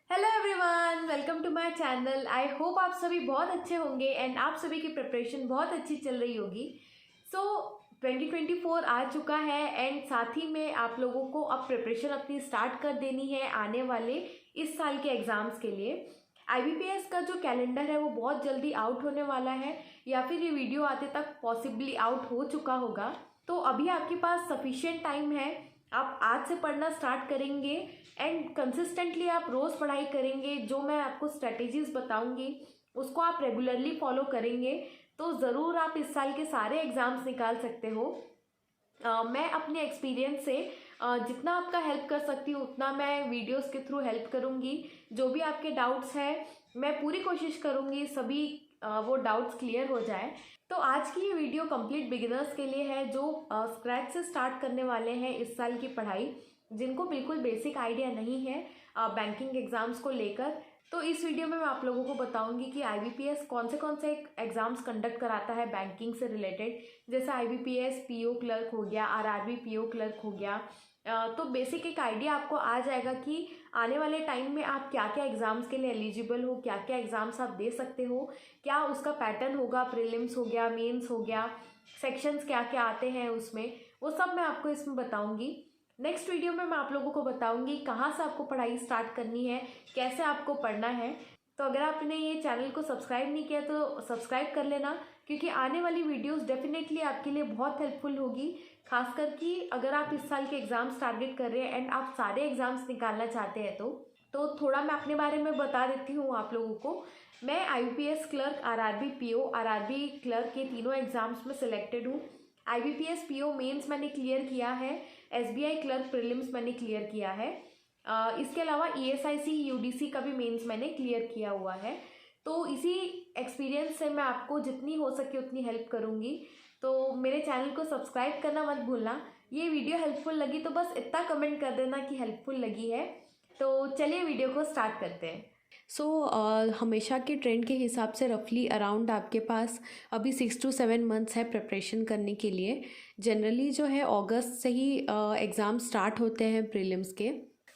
Hello everyone, welcome to my channel. I hope आप सभी बहुत अच्छे होंगे एंड आप सभी की प्रिपरेशन बहुत अच्छी चल रही होगी। सो 2024 आ चुका है एंड साथ ही में आप लोगों को अब प्रिपरेशन अपनी स्टार्ट कर देनी है आने वाले इस साल के एग्ज़ाम्स के लिए। आईबीपीएस का जो कैलेंडर है वो बहुत जल्दी आउट होने वाला है, या फिर ये वीडियो आते तक पॉसिबली आउट हो चुका होगा। तो अभी आपके पास सफिशिएंट टाइम है, आप आज से पढ़ना स्टार्ट करेंगे एंड कंसिस्टेंटली आप रोज़ पढ़ाई करेंगे। जो मैं आपको स्ट्रेटेजीज बताऊंगी उसको आप रेगुलरली फॉलो करेंगे तो ज़रूर आप इस साल के सारे एग्ज़ाम्स निकाल सकते हो। मैं अपने एक्सपीरियंस से जितना आपका हेल्प कर सकती हूँ उतना मैं वीडियोस के थ्रू हेल्प करूँगी। जो भी आपके डाउट्स हैं मैं पूरी कोशिश करूँगी सभी वो डाउट्स क्लियर हो जाए। तो आज की ये वीडियो कंप्लीट बिगिनर्स के लिए है जो स्क्रैच से स्टार्ट करने वाले हैं इस साल की पढ़ाई, जिनको बिल्कुल बेसिक आइडिया नहीं है बैंकिंग एग्ज़ाम्स को लेकर। तो इस वीडियो में मैं आप लोगों को बताऊंगी कि आईबीपीएस कौन से एग्ज़ाम्स कंडक्ट कराता है बैंकिंग से रिलेटेड, जैसे आईबीपीएस पीओ क्लर्क हो गया, आरआरबी पीओ क्लर्क हो गया। तो बेसिक एक आइडिया आपको आ जाएगा कि आने वाले टाइम में आप क्या क्या एग्ज़ाम्स के लिए एलिजिबल हो, क्या क्या एग्ज़ाम्स आप दे सकते हो, क्या उसका पैटर्न होगा, प्रीलिम्स हो गया, मेंस हो गया, सेक्शंस क्या क्या आते हैं उसमें, वो सब मैं आपको इसमें बताऊंगी। नेक्स्ट वीडियो में मैं आप लोगों को बताऊंगी कहाँ से आपको पढ़ाई स्टार्ट करनी है, कैसे आपको पढ़ना है। तो अगर आपने ये चैनल को सब्सक्राइब नहीं किया तो सब्सक्राइब कर लेना, क्योंकि आने वाली वीडियोस डेफिनेटली आपके लिए बहुत हेल्पफुल होगी। खासकर कि अगर आप इस साल के एग्ज़ाम्स टारगेट कर रहे हैं एंड आप सारे एग्ज़ाम्स निकालना चाहते हैं तो थोड़ा मैं अपने बारे में बता देती हूँ आप लोगों को। मैं IBPS clerk, RRB PO, RRB clerk के तीनों एग्ज़ाम्स में सिलेक्टेड हूँ। आईबीपीएस पीओ मेंस मैंने क्लियर किया है, एसबीआई क्लर्क प्रीलिम्स मैंने क्लियर किया है। इसके अलावा ईएसआईसी यूडीसी का भी मेंस मैंने क्लियर किया हुआ है। तो इसी एक्सपीरियंस से मैं आपको जितनी हो सके उतनी हेल्प करूँगी। तो मेरे चैनल को सब्सक्राइब करना मत भूलना। ये वीडियो हेल्पफुल लगी तो बस इतना कमेंट कर देना कि हेल्पफुल लगी है। तो चलिए वीडियो को स्टार्ट करते हैं। हमेशा के ट्रेंड के हिसाब से रफली अराउंड आपके पास अभी 6 to 7 मंथ्स है प्रिपरेशन करने के लिए। जनरली जो है अगस्त से ही एग्ज़ाम स्टार्ट होते हैं प्रीलिम्स के।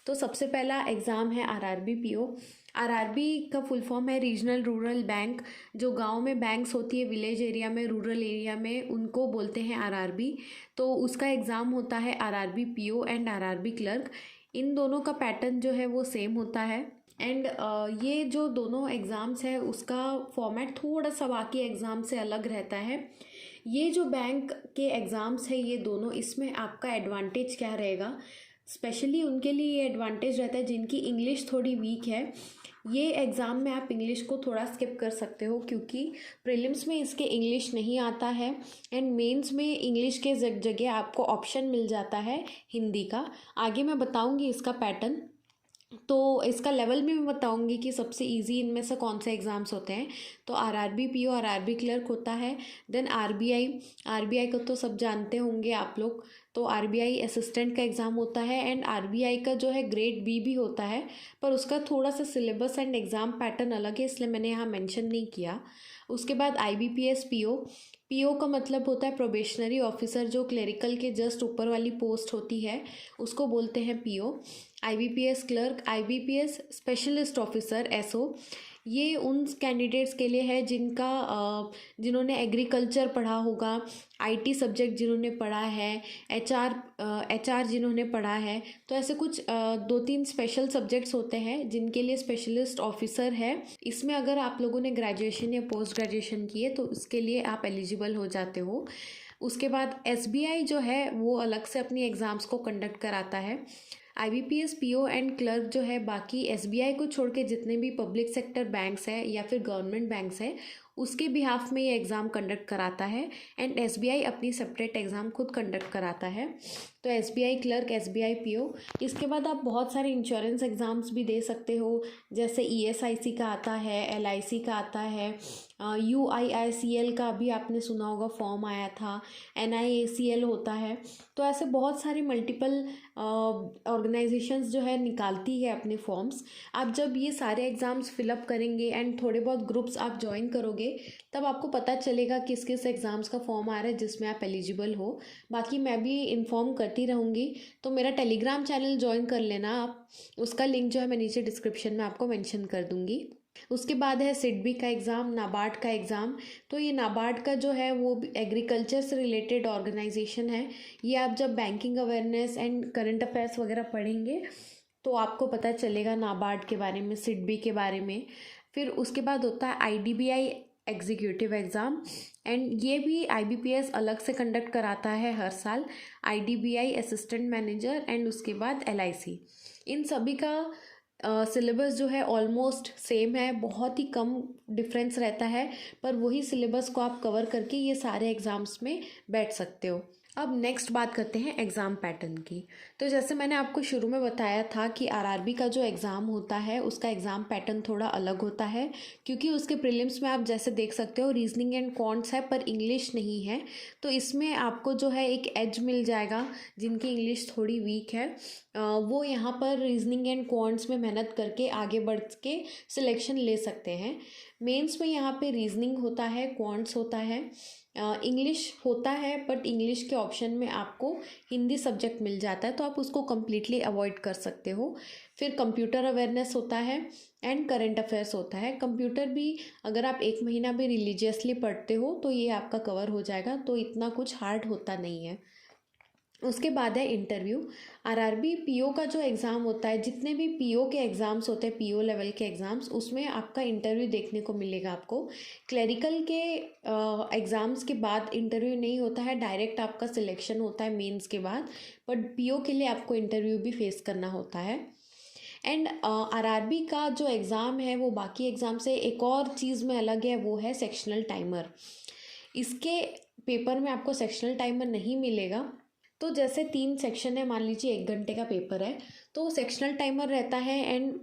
तो सबसे पहला एग्ज़ाम है आरआरबी पीओ। आरआरबी का फुल फॉर्म है रीजनल रूरल बैंक। जो गांव में बैंक्स होती है विलेज एरिया में, रूरल एरिया में, उनको बोलते हैं आरआरबी। तो उसका एग्ज़ाम होता है RRB PO and RRB clerk. इन दोनों का पैटर्न जो है वो सेम होता है एंड ये जो दोनों एग्ज़ाम्स है उसका फॉर्मेट थोड़ा सा बाकी एग्ज़ाम से अलग रहता है। ये जो बैंक के एग्ज़ाम्स है ये दोनों, इसमें आपका एडवांटेज क्या रहेगा, स्पेशली उनके लिए ये एडवांटेज रहता है जिनकी इंग्लिश थोड़ी वीक है। ये एग्ज़ाम में आप इंग्लिश को थोड़ा स्किप कर सकते हो क्योंकि प्रीलिम्स में इसके इंग्लिश नहीं आता है एंड मेंस में इंग्लिश के जगह आपको ऑप्शन मिल जाता है हिंदी का। आगे मैं बताऊंगी इसका पैटर्न, तो इसका लेवल भी मैं बताऊंगी कि सबसे इजी इनमें से कौन से एग्ज़ाम्स होते हैं। तो आरआरबी पीओ, आरआरबी क्लर्क होता है। देन आरबीआई, आरबीआई को तो सब जानते होंगे आप लोग। तो आरबीआई असिस्टेंट का एग्ज़ाम होता है एंड आरबीआई का जो है ग्रेड बी भी होता है, पर उसका थोड़ा सा सिलेबस एंड एग्ज़ाम पैटर्न अलग है, इसलिए मैंने यहाँ मेंशन नहीं किया। उसके बाद आईबीपीएस पीओ। पीओ का मतलब होता है प्रोबेशनरी ऑफिसर, जो क्लेरिकल के जस्ट ऊपर वाली पोस्ट होती है उसको बोलते हैं PO. IBPS clerk, IBPS specialist officer SO, ये उन कैंडिडेट्स के लिए है जिन्होंने एग्रीकल्चर पढ़ा होगा, आईटी सब्जेक्ट जिन्होंने पढ़ा है, एचआर जिन्होंने पढ़ा है। तो ऐसे कुछ 2-3 स्पेशल सब्जेक्ट्स होते हैं जिनके लिए स्पेशलिस्ट ऑफिसर है। इसमें अगर आप लोगों ने ग्रेजुएशन या पोस्ट ग्रेजुएशन की है तो उसके लिए आप एलिजिबल हो जाते हो। उसके बाद एसबीआई जो है वो अलग से अपनी एग्ज़ाम्स को कंडक्ट कराता है। आईबीपीएस पीओ एंड क्लर्क जो है बाकी एसबीआई को छोड़ के जितने भी पब्लिक सेक्टर बैंक्स है या फिर गवर्नमेंट बैंक्स है उसके बिहाफ में ये एग्ज़ाम कंडक्ट कराता है एंड एसबीआई अपनी सेपरेट एग्ज़ाम खुद कंडक्ट कराता है। तो एसबीआई क्लर्क, एसबीआई पीओ। इसके बाद आप बहुत सारे इंश्योरेंस एग्ज़ाम्स भी दे सकते हो, जैसे ईएसआईसी का आता है, एलआईसी का आता है, UIICL का भी आपने सुना होगा फॉर्म आया था, NIACL होता है। तो ऐसे बहुत सारी मल्टीपल ऑर्गेनाइजेशंस जो है निकालती है अपने फॉर्म्स। आप जब ये सारे एग्ज़ाम्स फिलअप करेंगे एंड थोड़े बहुत ग्रुप्स आप ज्वाइन करोगे, तब आपको पता चलेगा किस किस एग्ज़ाम्स का फॉर्म आ रहा है जिसमें आप एलिजिबल हो। बाकी मैं भी इन्फॉर्म करती रहूँगी, तो मेरा टेलीग्राम चैनल ज्वाइन कर लेना आप। उसका लिंक जो है मैं नीचे डिस्क्रिप्शन में आपको मेंशन कर दूँगी। उसके बाद है सिडबी का एग्ज़ाम, नाबार्ड का एग्ज़ाम। तो ये नाबार्ड का जो है वो एग्रीकल्चर से रिलेटेड ऑर्गेनाइजेशन है। ये आप जब banking awareness and current affairs वगैरह पढ़ेंगे तो आपको पता चलेगा नाबार्ड के बारे में, सिडबी के बारे में। फिर उसके बाद होता है IDBI एग्जीक्यूटिव एग्ज़ाम, एंड ये भी IBPS अलग से कंडक्ट कराता है हर साल। IDBI असिस्टेंट मैनेजर एंड उसके बाद LIC, इन सभी का सिलेबस जो है ऑलमोस्ट सेम है, बहुत ही कम डिफरेंस रहता है, पर वही सिलेबस को आप कवर करके ये सारे एग्ज़ाम्स में बैठ सकते हो। अब नेक्स्ट बात करते हैं एग्ज़ाम पैटर्न की। तो जैसे मैंने आपको शुरू में बताया था कि RRB का जो एग्ज़ाम होता है उसका एग्ज़ाम पैटर्न थोड़ा अलग होता है, क्योंकि उसके प्रीलिम्स में आप जैसे देख सकते हो रीजनिंग एंड क्वांट्स है पर इंग्लिश नहीं है। तो इसमें आपको जो है एक एज मिल जाएगा, जिनकी इंग्लिश थोड़ी वीक है वो यहाँ पर रीजनिंग एंड क्वांट्स में मेहनत करके आगे बढ़ के सिलेक्शन ले सकते हैं। मेंस में यहाँ पे रीजनिंग होता है, क्वांट्स होता है, इंग्लिश होता है, बट इंग्लिश के ऑप्शन में आपको हिंदी सब्जेक्ट मिल जाता है तो आप उसको कम्प्लीटली अवॉइड कर सकते हो। फिर कंप्यूटर अवेयरनेस होता है एंड करंट अफेयर्स होता है। कंप्यूटर भी अगर आप 1 महीना भी रिलीजियसली पढ़ते हो तो ये आपका कवर हो जाएगा, तो इतना कुछ हार्ड होता नहीं है। उसके बाद है इंटरव्यू। RRB PO का जो एग्ज़ाम होता है, जितने भी PO के एग्ज़ाम्स होते हैं, PO लेवल के एग्ज़ाम्स, उसमें आपका इंटरव्यू देखने को मिलेगा आपको। क्लरिकल के एग्ज़ाम्स के बाद इंटरव्यू नहीं होता है, डायरेक्ट आपका सिलेक्शन होता है मेंस के बाद, बट PO के लिए आपको इंटरव्यू भी फेस करना होता है। एंड RRB का जो एग्ज़ाम है वो बाकी एग्ज़ाम से एक और चीज़ में अलग है, वो है सेक्शनल टाइमर। इसके पेपर में आपको सेक्शनल टाइमर नहीं मिलेगा। तो जैसे 3 सेक्शन है, मान लीजिए 1 घंटे का पेपर है, तो सेक्शनल टाइमर रहता है एंड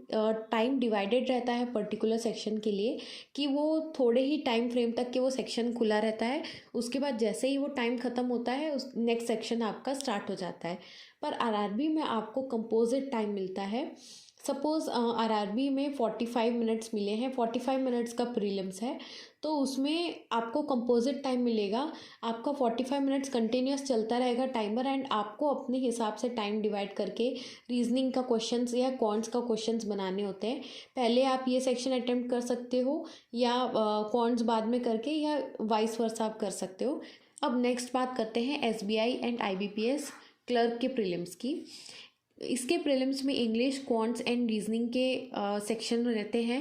टाइम डिवाइडेड रहता है पर्टिकुलर सेक्शन के लिए, कि वो थोड़े ही टाइम फ्रेम तक के वो सेक्शन खुला रहता है। उसके बाद जैसे ही वो टाइम ख़त्म होता है उस नेक्स्ट सेक्शन आपका स्टार्ट हो जाता है। पर RRB में आपको कंपोजिट टाइम मिलता है। सपोज़ RRB में 45 मिनट्स मिले हैं, 45 मिनट्स का प्रीलिम्स है, तो उसमें आपको कंपोजिट टाइम मिलेगा। आपका 45 मिनट्स कंटिन्यूस चलता रहेगा टाइमर, एंड आपको अपने हिसाब से टाइम डिवाइड करके रीजनिंग का क्वेश्चंस या क्वांट्स का क्वेश्चंस बनाने होते हैं। पहले आप ये सेक्शन अटेम्प्ट कर सकते हो या क्वांट्स बाद में करके, या वाइस वर्सा आप कर सकते हो। अब नेक्स्ट बात करते हैं SBI एंड IBPS क्लर्क के प्रीलिम्स की। इसके प्रीलिम्स में इंग्लिश, क्वांट्स एंड रीजनिंग के सेक्शन रहते हैं।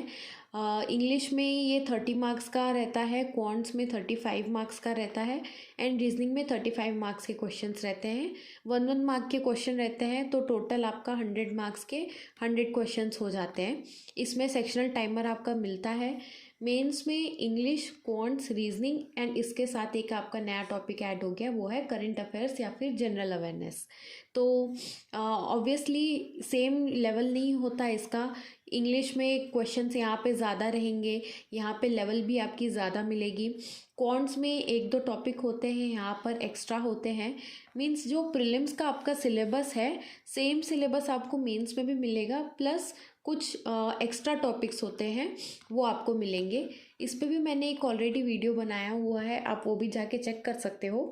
इंग्लिश में ये 30 मार्क्स का रहता है, क्वांट्स में 35 मार्क्स का रहता है, एंड रीजनिंग में 35 मार्क्स के क्वेश्चंस रहते हैं। 1 मार्क के क्वेश्चन रहते हैं, तो टोटल आपका 100 मार्क्स के 100 क्वेश्चंस हो जाते हैं। इसमें सेक्शनल टाइमर आपका मिलता है। मेंस में इंग्लिश, क्वांट्स, रीजनिंग एंड इसके साथ एक आपका नया टॉपिक ऐड हो गया, वो है करंट अफेयर्स या फिर जनरल अवेयरनेस। तो ऑब्वियसली सेम लेवल नहीं होता इसका। इंग्लिश में क्वेश्चंस यहाँ पे ज़्यादा रहेंगे, यहाँ पे लेवल भी आपकी ज़्यादा मिलेगी। क्वांट्स में 1-2 टॉपिक होते हैं, यहाँ पर एक्स्ट्रा होते हैं। मींस जो प्रीलिम्स का आपका सिलेबस है, सेम सिलेबस आपको मेंस में भी मिलेगा, प्लस कुछ एक्स्ट्रा टॉपिक्स होते हैं वो आपको मिलेंगे। इस पे भी मैंने एक ऑलरेडी वीडियो बनाया हुआ है, आप वो भी जाके चेक कर सकते हो।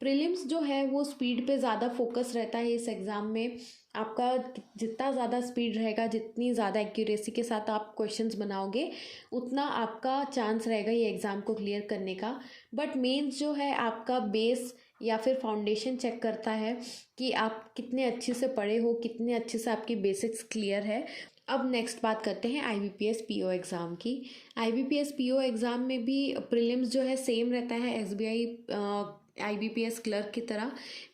प्रीलिम्स जो है वो स्पीड पे ज़्यादा फोकस रहता है इस एग्ज़ाम में। आपका जितना ज़्यादा स्पीड रहेगा, जितनी ज़्यादा एक्यूरेसी के साथ आप क्वेश्चंस बनाओगे, उतना आपका चांस रहेगा ये एग्ज़ाम को क्लियर करने का। बट मेंस जो है आपका बेस या फिर फाउंडेशन चेक करता है कि आप कितने अच्छे से पढ़े हो, कितने अच्छे से आपकी बेसिक्स क्लियर है। अब नेक्स्ट बात करते हैं IBPS PO एग्ज़ाम की। IBPS PO एग्ज़ाम में भी प्रीलिम्स जो है सेम रहता है SBI IBPS क्लर्क की तरह।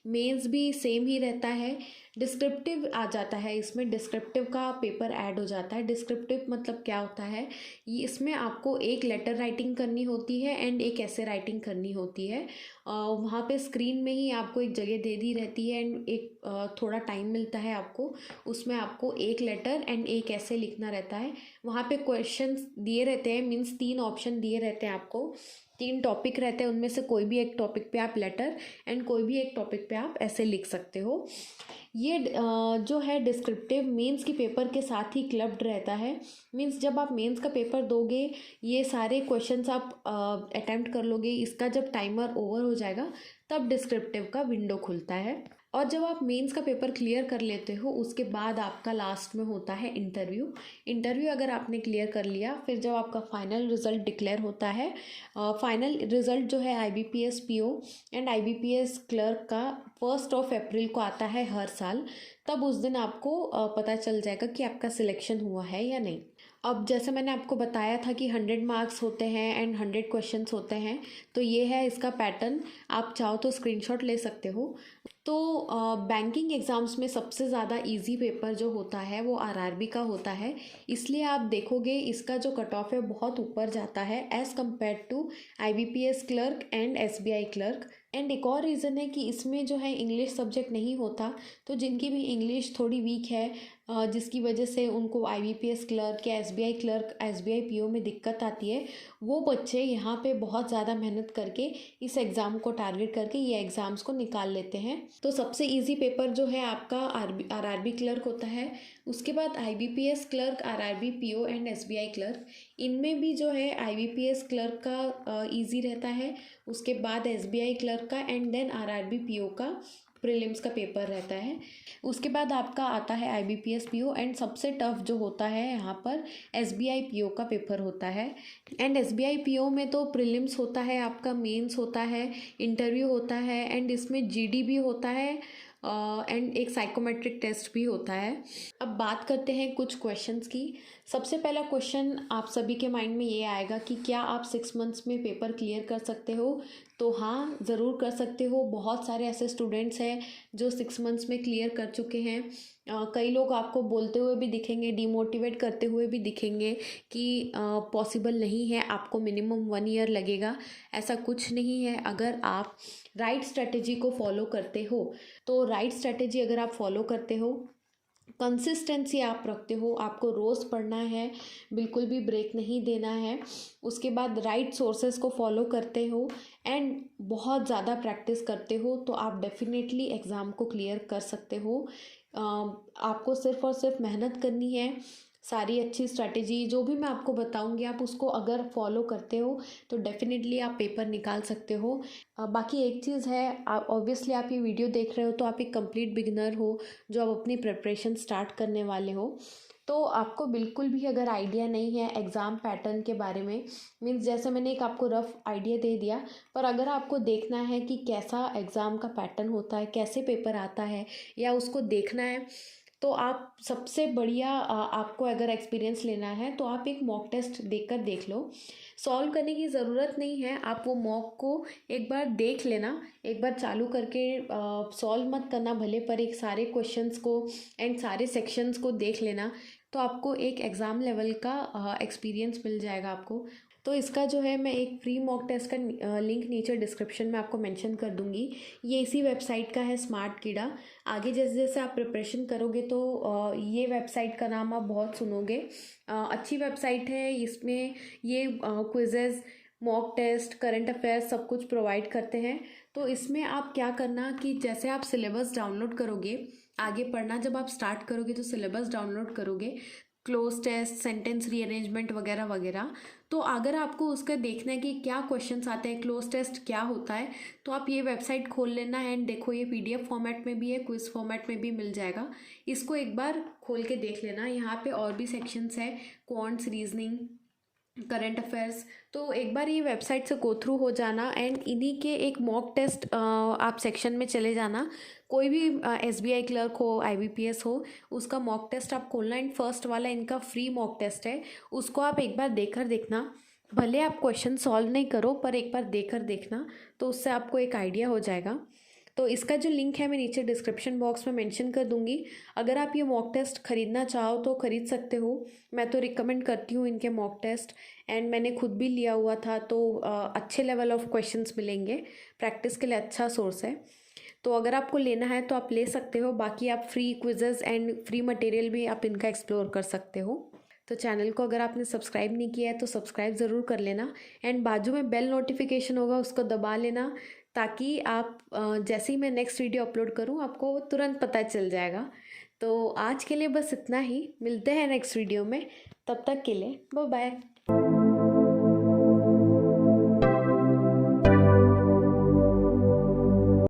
मेंस भी सेम ही रहता है। डिस्क्रिप्टिव आ जाता है, इसमें डिस्क्रिप्टिव का पेपर ऐड हो जाता है। डिस्क्रिप्टिव मतलब क्या होता है, ये इसमें आपको एक लेटर राइटिंग करनी होती है एंड एक ऐसे राइटिंग करनी होती है। वहाँ पे स्क्रीन में ही आपको एक जगह दे दी रहती है एंड एक थोड़ा टाइम मिलता है आपको, उसमें आपको एक लेटर एंड एक ऐसे लिखना रहता है। वहाँ पे क्वेश्चंस दिए रहते हैं, मीन्स 3 ऑप्शन दिए रहते हैं आपको, 3 टॉपिक रहते हैं, उनमें से कोई भी एक टॉपिक पे आप लेटर एंड कोई भी एक टॉपिक पे आप ऐसे लिख सकते हो। ये जो है डिस्क्रिप्टिव मेंस के पेपर के साथ ही क्लब्ड रहता है। मींस जब आप मेंस का पेपर दोगे, ये सारे क्वेश्चंस आप अटेम्प्ट कर लोगे, इसका जब टाइमर ओवर हो जाएगा तब डिस्क्रिप्टिव का विंडो खुलता है। और जब आप मेंस का पेपर क्लियर कर लेते हो उसके बाद आपका लास्ट में होता है इंटरव्यू। इंटरव्यू अगर आपने क्लियर कर लिया, फिर जब आपका फाइनल रिज़ल्ट डिक्लेयर होता है, फाइनल रिज़ल्ट जो है IBPS PO and IBPS clerk का 1 अप्रैल को आता है हर साल। तब उस दिन आपको पता चल जाएगा कि आपका सिलेक्शन हुआ है या नहीं। अब जैसे मैंने आपको बताया था कि 100 मार्क्स होते हैं एंड 100 क्वेश्चंस होते हैं, तो ये है इसका पैटर्न। आप चाहो तो स्क्रीनशॉट ले सकते हो। तो बैंकिंग एग्ज़ाम्स में सबसे ज़्यादा इजी पेपर जो होता है वो RRB का होता है, इसलिए आप देखोगे इसका जो कट ऑफ है बहुत ऊपर जाता है as compare to IBPS clerk and SBI clerk. And एक और रीज़न है कि इसमें जो है इंग्लिश सब्जेक्ट नहीं होता, तो जिनकी भी इंग्लिश थोड़ी वीक है, जिसकी वजह से उनको IBPS क्लर्क या SBI क्लर्क SBI PO में दिक्कत आती है, वो बच्चे यहाँ पे बहुत ज़्यादा मेहनत करके इस एग्ज़ाम को टारगेट करके ये एग्ज़ाम्स को निकाल लेते हैं। तो सबसे इजी पेपर जो है आपका RRB क्लर्क होता है। उसके बाद IBPS clerk, RRB PO and SBI clerk, इनमें भी जो है IBPS क्लर्क का ईजी रहता है, उसके बाद SBI क्लर्क का एंड देन RRB PO का प्रीलिम्स का पेपर रहता है। उसके बाद आपका आता है IBPS PO एंड सबसे टफ जो होता है यहाँ पर SBI PO का पेपर होता है। एंड SBI PO में तो प्रीलिम्स होता है आपका, मेंस होता है, इंटरव्यू होता है एंड इसमें GD भी होता है एंड एक साइकोमेट्रिक टेस्ट भी होता है। अब बात करते हैं कुछ क्वेश्चंस की। सबसे पहला क्वेश्चन आप सभी के माइंड में ये आएगा कि क्या आप 6 मंथ्स में पेपर क्लियर कर सकते हो? तो हाँ, ज़रूर कर सकते हो। बहुत सारे ऐसे स्टूडेंट्स हैं जो 6 मंथ्स में क्लियर कर चुके हैं। कई लोग आपको बोलते हुए भी दिखेंगे, डिमोटिवेट करते हुए भी दिखेंगे कि पॉसिबल नहीं है, आपको मिनिमम 1 ईयर लगेगा। ऐसा कुछ नहीं है। अगर आप राइट स्ट्रेटेजी को फॉलो करते हो, तो राइट स्ट्रेटेजी अगर आप फॉलो करते हो, कंसिस्टेंसी आप रखते हो, आपको रोज़ पढ़ना है, बिल्कुल भी ब्रेक नहीं देना है, उसके बाद राइट सोर्सेज को फॉलो करते हो एंड बहुत ज़्यादा प्रैक्टिस करते हो, तो आप डेफिनेटली एग्ज़ाम को क्लियर कर सकते हो। आपको सिर्फ़ और सिर्फ मेहनत करनी है। सारी अच्छी स्ट्रैटेजी जो भी मैं आपको बताऊंगी, आप उसको अगर फॉलो करते हो तो डेफिनेटली आप पेपर निकाल सकते हो। बाकी एक चीज़ है, आप ऑब्वियसली आप ये वीडियो देख रहे हो तो आप एक कंप्लीट बिगिनर हो जो अब अपनी प्रिपरेशन स्टार्ट करने वाले हो, तो आपको बिल्कुल भी अगर आइडिया नहीं है एग्ज़ाम पैटर्न के बारे में, मीन्स जैसे मैंने एक आपको रफ आइडिया दे दिया, पर अगर आपको देखना है कि कैसा एग्ज़ाम का पैटर्न होता है, कैसे पेपर आता है, या उसको देखना है, तो आप सबसे बढ़िया, आपको अगर एक्सपीरियंस लेना है तो आप एक मॉक टेस्ट देखकर देख लो। सॉल्व करने की ज़रूरत नहीं है, आप वो मॉक को एक बार देख लेना, एक बार चालू करके सॉल्व मत करना भले, पर एक सारे क्वेश्चंस को एंड सारे सेक्शंस को देख लेना, तो आपको एक एग्ज़ाम लेवल का एक्सपीरियंस मिल जाएगा आपको। तो इसका जो है मैं एक फ्री मॉक टेस्ट का लिंक नीचे डिस्क्रिप्शन में आपको मेंशन कर दूंगी। ये इसी वेबसाइट का है, स्मार्ट कीड़ा। आगे जैसे जैसे आप प्रिपरेशन करोगे तो ये वेबसाइट का नाम आप बहुत सुनोगे। अच्छी वेबसाइट है, इसमें ये quizzes, mock test, current affairs सब कुछ प्रोवाइड करते हैं। तो इसमें आप क्या करना कि जैसे आप सिलेबस डाउनलोड करोगे, आगे पढ़ना जब आप स्टार्ट करोगे तो सिलेबस डाउनलोड करोगे, क्लोज टेस्ट, सेंटेंस रीअरेंजमेंट वगैरह वगैरह, तो अगर आपको उसका देखना है कि क्या क्वेश्चंस आते हैं, क्लोज टेस्ट क्या होता है, तो आप ये वेबसाइट खोल लेना एंड देखो, ये PDF फॉर्मेट में भी है, क्विज फॉर्मेट में भी मिल जाएगा। इसको एक बार खोल के देख लेना। यहाँ पे और भी सेक्शंस है, क्वांट्स, रीजनिंग, करंट अफेयर्स, तो एक बार ये वेबसाइट से गो थ्रू हो जाना एंड इन्हीं के एक मॉक टेस्ट आप सेक्शन में चले जाना। कोई भी SBI क्लर्क हो, IBPS हो, उसका मॉक टेस्ट आप खोलना एंड फर्स्ट वाला इनका फ्री मॉक टेस्ट है, उसको आप एक बार देखकर देखना। भले आप क्वेश्चन सॉल्व नहीं करो, पर एक बार देखकर देखना, तो उससे आपको एक आइडिया हो जाएगा। तो इसका जो लिंक है मैं नीचे डिस्क्रिप्शन बॉक्स में मेंशन कर दूंगी। अगर आप ये मॉक टेस्ट ख़रीदना चाहो तो ख़रीद सकते हो। मैं तो रिकमेंड करती हूँ इनके मॉक टेस्ट, एंड मैंने खुद भी लिया हुआ था, तो अच्छे लेवल ऑफ क्वेश्चंस मिलेंगे। प्रैक्टिस के लिए अच्छा सोर्स है। तो अगर आपको लेना है तो आप ले सकते हो। बाकी आप free quizzes and free material भी आप इनका एक्सप्लोर कर सकते हो। तो चैनल को अगर आपने सब्सक्राइब नहीं किया है तो सब्सक्राइब ज़रूर कर लेना, एंड बाजू में बेल नोटिफिकेशन होगा उसको दबा लेना, ताकि आप जैसे ही मैं नेक्स्ट वीडियो अपलोड करूँ आपको तुरंत पता चल जाएगा। तो आज के लिए बस इतना ही, मिलते हैं नेक्स्ट वीडियो में। तब तक के लिए बाय बाय।